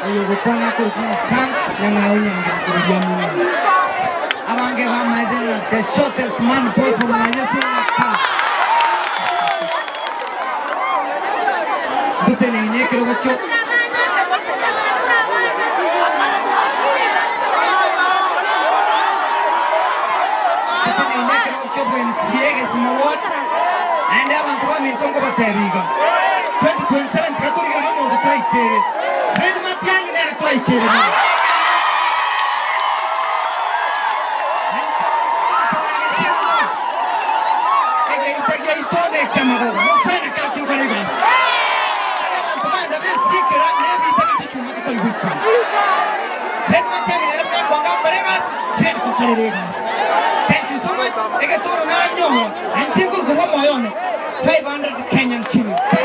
Ayo bukwana kurukuna Frank yang awalnya kurang Abange Hamadena, the shortest man possible Nanyasuna Park. Dutene ini kerucu. Dutene ini kerucu ben siege semawat. Anda bantuan minta ke bateriga. 2027 Katolik kamu mau try kiri. Fred Matiang ini ada try kiri. Thank you so much. 500 Kenyan shillings.